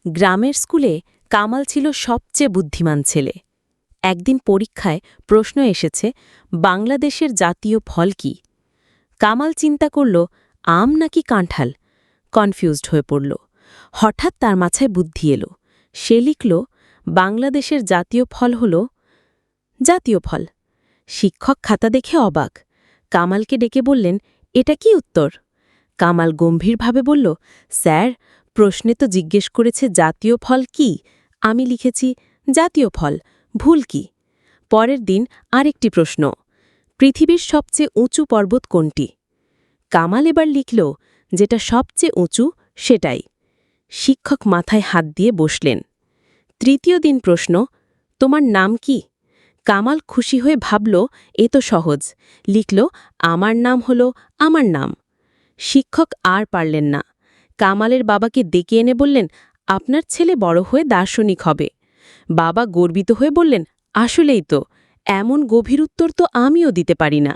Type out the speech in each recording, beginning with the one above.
গ্রামের স্কুলে কামাল ছিল সবচেয়ে বুদ্ধিমান ছেলে। একদিন পরীক্ষায় প্রশ্ন এসেছে, বাংলাদেশের জাতীয় ফল কি? কামাল চিন্তা করল, আম নাকি কাঁঠাল। কনফিউজড হয়ে পড়ল। হঠাৎ তার মাথায় বুদ্ধি এলো। সে লিখল, বাংলাদেশের জাতীয় ফল হল জাতীয় ফল। শিক্ষক খাতা দেখে অবাক। কামালকে ডেকে বললেন, এটা কি উত্তর? কামাল গম্ভীরভাবে বলল, স্যার, প্রশ্নে তো জিজ্ঞেস করেছে জাতীয় ফল কি, আমি লিখেছি জাতীয় ফল, ভুল কি? পরের দিন আরেকটি প্রশ্ন, পৃথিবীর সবচেয়ে উঁচু পর্বত কোনটি? কামাল এবার লিখল, যেটা সবচেয়ে উঁচু সেটাই। শিক্ষক মাথায় হাত দিয়ে বসলেন। তৃতীয় দিন প্রশ্ন, তোমার নাম কি? কামাল খুশি হয়ে ভাবল, এ তো সহজ। লিখল, আমার নাম হল আমার নাম। শিক্ষক আর পারলেন না। কামালের বাবাকে ডেকে এনে বললেন, আপনার ছেলে বড় হয়ে দার্শনিক হবে। বাবা গর্বিত হয়ে বললেন, আসলেই তো, এমন গভীর উত্তর তো আমিও দিতে পারি না।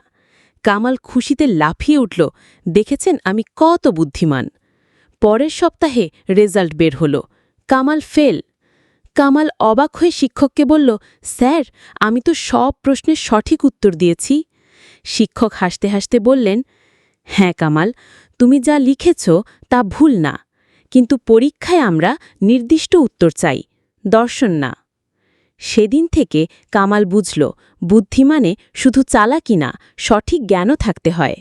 কামাল খুশিতে লাফিয়ে উঠল, দেখেছেন আমি কত বুদ্ধিমান। পরের সপ্তাহে রেজাল্ট বের হল, কামাল ফেল। কামাল অবাক হয়ে শিক্ষককে বলল, স্যার, আমি তো সব প্রশ্নের সঠিক উত্তর দিয়েছি। শিক্ষক হাসতে হাসতে বললেন, হ্যাঁ কামাল, তুমি যা লিখেছ তা ভুল না, কিন্তু পরীক্ষায় আমরা নির্দিষ্ট উত্তর চাই, দর্শন না। সেদিন থেকে কামাল বুঝল, বুদ্ধি মানে শুধু চালাকি না, সঠিক জ্ঞানও থাকতে হয়।